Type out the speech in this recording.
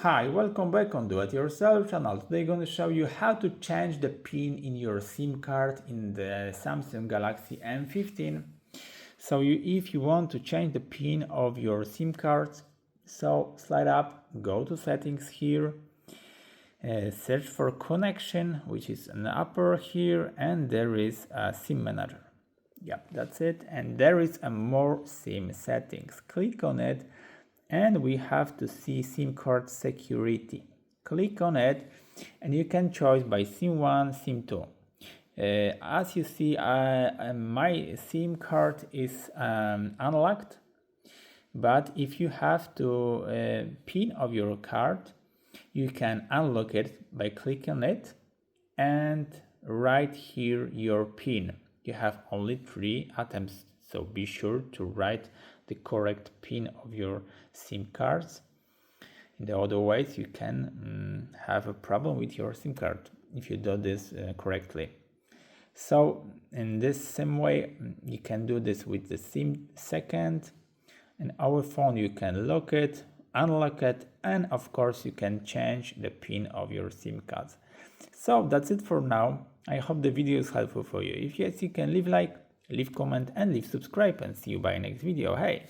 Hi, welcome back on Do It Yourself channel. Today I'm going to show you how to change the pin in your SIM card in the Samsung Galaxy M15. So if you want to change the pin of your SIM card, so slide up, go to settings here, search for connection, which is an upper here, and there is a SIM manager. Yep, that's it. And there is a more SIM settings. Click on it and we have to see SIM card security. Click on it and you can choose by SIM 1, SIM 2. As you see, my SIM card is unlocked, but if you have to pin of your card, you can unlock it by clicking on it and write here your pin. You have only 3 attempts, so be sure to write the correct pin of your SIM cards. In the other ways, you can have a problem with your SIM card if you do this correctly. So in this same way, you can do this with the SIM second. In our phone, you can lock it, unlock it, and of course, you can change the pin of your SIM cards. So that's it for now. I hope the video is helpful for you. If yes, you can leave like, leave comment, and leave subscribe, and see you by next video. Hey!